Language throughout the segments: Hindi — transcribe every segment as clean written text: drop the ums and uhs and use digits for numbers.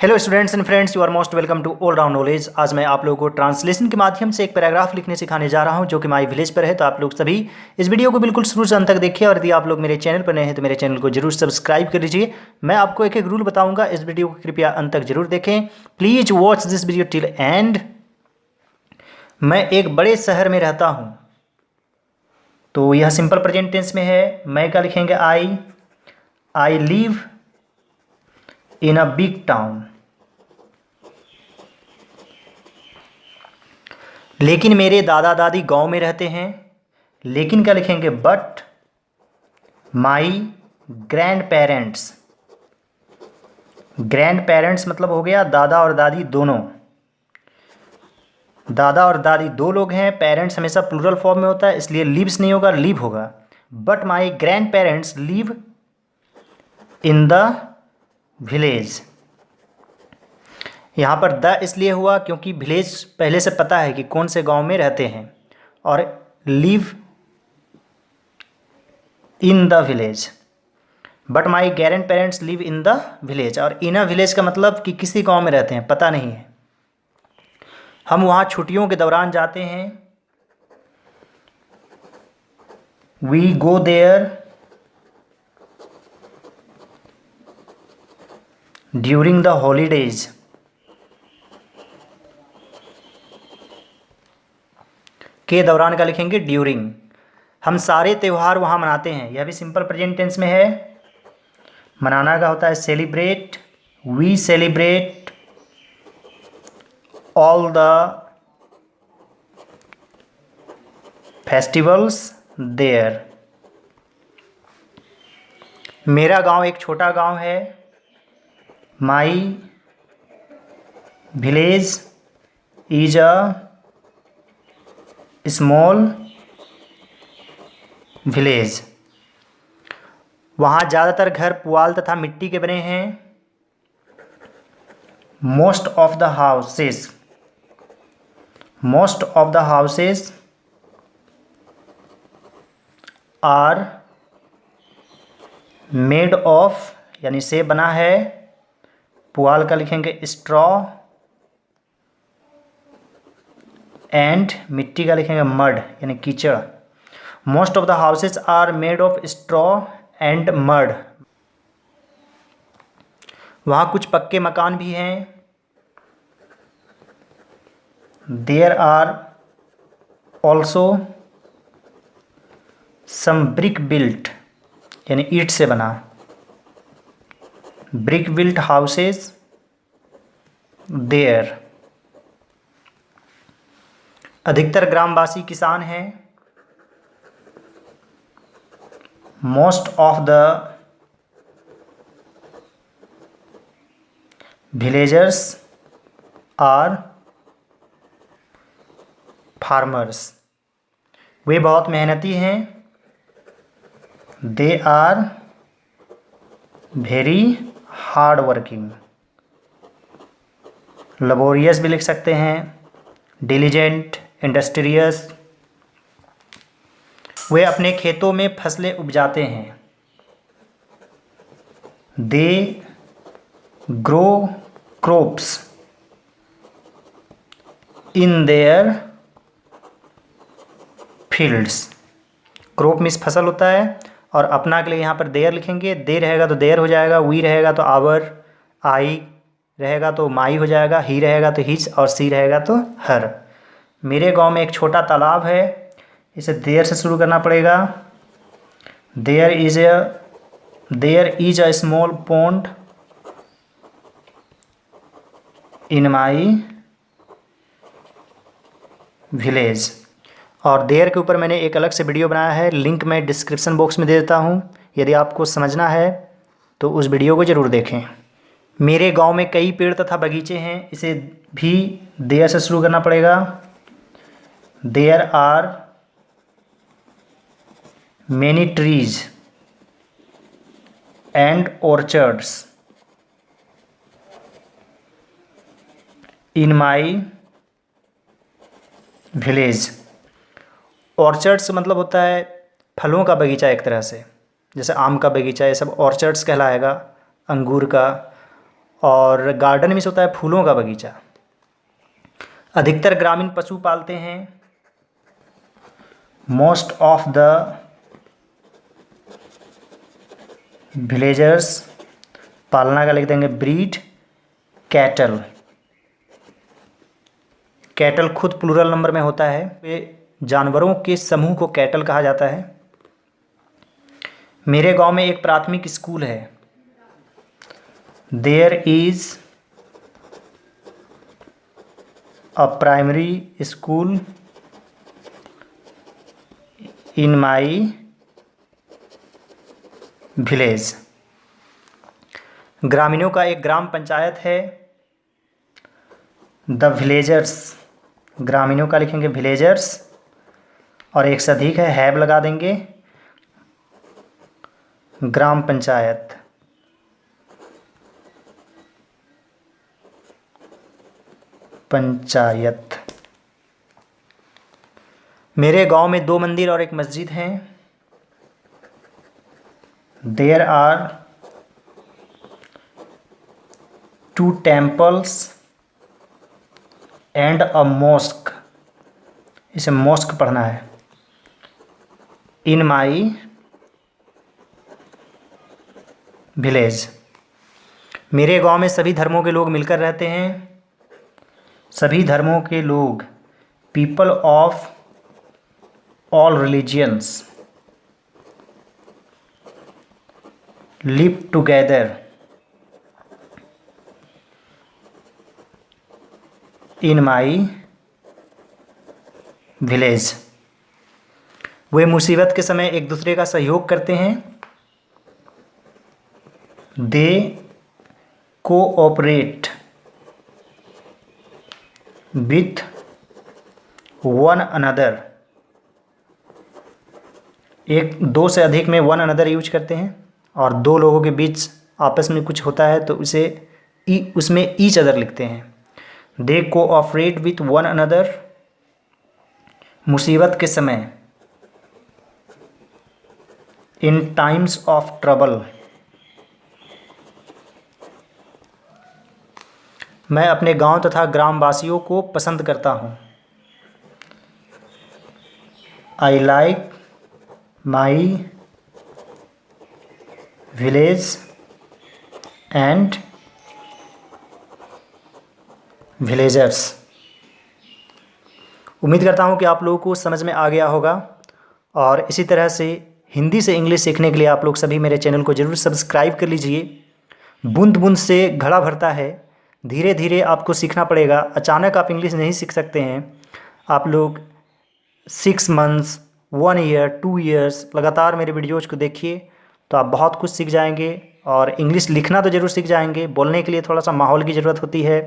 Hello students and friends, you are most welcome to all round knowledge. आज मैं आप लोगों को ट्रांसलेशन के माध्यम से एक पैराग्राफ लिखने सिखाने जा रहा हूं जो कि माई विलेज पर है। तो आप लोग सभी इस वीडियो को बिल्कुल शुरू से अंत तक देखिए, और यदि आप लोग मेरे चैनल पर नए हैं तो मेरे चैनल को जरूर सब्सक्राइब कर लीजिए। मैं आपको एक एक रूल बताऊंगा, इस वीडियो को कृपया अंत तक जरूर देखें। Please watch this video till and. मैं एक बड़े शहर में रहता हूँ, तो यह सिंपल प्रेजेंट टेंस में है। मैं क्या लिखेंगे? I live in a big town. लेकिन मेरे दादा दादी गांव में रहते हैं। लेकिन क्या लिखेंगे? But my grand parents. Grand parents मतलब हो गया दादा और दादी दोनों। दादा और दादी दो लोग हैं। पेरेंट्स हमेशा प्लूरल फॉर्म में होता है, इसलिए लिव्स नहीं होगा, लिव होगा। But my grand parents live in the village. यहाँ पर द इसलिए हुआ क्योंकि विलेज पहले से पता है कि कौन से गांव में रहते हैं, और live in the village. But my grand parents live in the village, और इन अ विलेज का मतलब कि किसी गांव में रहते हैं, पता नहीं है। हम वहाँ छुट्टियों के दौरान जाते हैं। We go there during the holidays. के दौरान का लिखेंगे? ड्यूरिंग। हम सारे त्यौहार वहाँ मनाते हैं, यह भी सिंपल प्रेजेंट टेंस में है। मनाना का होता है celebrate. We celebrate all the festivals there. मेरा गांव एक छोटा गांव है। My village is a small village. वहाँ ज़्यादातर घर पुआल तथा मिट्टी के बने हैं। Most of the houses are made of, यानी से बना है। पुआल का लिखेंगे स्ट्रॉ, एंड मिट्टी का लिखेंगे मड, यानी कीचड़। Most of the houses are made of straw and mud. वहाँ कुछ पक्के मकान भी हैं। There are also some brick built, यानी ईंट से बना। Brick built houses there. अधिकतर ग्रामवासी किसान हैं। Most of the villagers are farmers. वे बहुत मेहनती हैं। They are very hard working. Laborious भी लिख सकते हैं, डिलीजेंट, इंडस्ट्रियस। वे अपने खेतों में फसलें उपजाते हैं। They grow crops in their fields. Crop means फसल होता है, और अपना के लिए यहाँ पर देयर लिखेंगे। दे रहेगा तो देयर हो जाएगा, वी रहेगा तो आवर, आई रहेगा तो माई हो जाएगा, ही रहेगा तो हिज, और सी रहेगा तो हर। मेरे गांव में एक छोटा तालाब है। इसे देयर से शुरू करना पड़ेगा। There is a small pond in my village. और देयर के ऊपर मैंने एक अलग से वीडियो बनाया है, लिंक मैं डिस्क्रिप्शन बॉक्स में दे देता हूँ। यदि आपको समझना है तो उस वीडियो को ज़रूर देखें। मेरे गांव में कई पेड़ तथा बगीचे हैं। इसे भी देयर से शुरू करना पड़ेगा। There are many trees and orchards in my village. Orchards मतलब होता है फलों का बगीचा, एक तरह से जैसे आम का बगीचा, ये सब ऑर्चर्ड्स कहलाएगा, अंगूर का। और गार्डन में होता है फूलों का बगीचा। अधिकतर ग्रामीण पशु पालते हैं। मोस्ट ऑफ द विलेजर्स, पालना का लिख देंगे ब्रीड कैटल। कैटल खुद प्लूरल नंबर में होता है। वे जानवरों के समूह को कैटल कहा जाता है। मेरे गांव में एक प्राथमिक स्कूल है। There is a primary school in my village. ग्रामीणों का एक ग्राम पंचायत है। द विलेजर्स, ग्रामीणों का लिखेंगे विलेजर्स और एक से अधिक है, हैव लगा देंगे। ग्राम पंचायत, पंचायत। मेरे गांव में 2 मंदिर और एक मस्जिद हैं। There are 2 temples and a mosque. इसे मॉस्क पढ़ना है। In my village. मेरे गांव में सभी धर्मों के लोग मिलकर रहते हैं। सभी धर्मों के लोग, people of all religions live together in my village. वे मुसीबत के समय एक दूसरे का सहयोग करते हैं। They cooperate with one another. एक 2 से अधिक में वन अनदर यूज करते हैं और 2 लोगों के बीच आपस में कुछ होता है तो उसे उसमें ईच अदर लिखते हैं। They cooperate with one another मुसीबत के समय, इन टाइम्स ऑफ ट्रबल। मैं अपने गांव तथा ग्रामवासियों को पसंद करता हूं। I like my village and villagers. उम्मीद करता हूं कि आप लोगों को समझ में आ गया होगा और इसी तरह से हिंदी से इंग्लिश सीखने के लिए आप लोग सभी मेरे चैनल को ज़रूर सब्सक्राइब कर लीजिए। बूंद बूंद से घड़ा भरता है। धीरे धीरे आपको सीखना पड़ेगा। अचानक आप इंग्लिश नहीं सीख सकते हैं। आप लोग 6 मंथ्स, 1 ईयर, 2 ईयर्स लगातार मेरे वीडियोज़ को देखिए तो आप बहुत कुछ सीख जाएंगे और इंग्लिश लिखना तो ज़रूर सीख जाएंगे। बोलने के लिए थोड़ा सा माहौल की ज़रूरत होती है।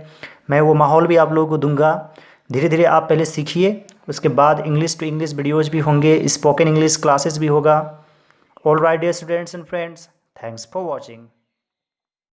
मैं वो माहौल भी आप लोगों को दूंगा। धीरे धीरे आप पहले सीखिए, उसके बाद इंग्लिश टू इंग्लिश वीडियोज़ भी होंगे, स्पोकन इंग्लिश क्लासेस भी होगा। All right dear students and friends, thanks for watching.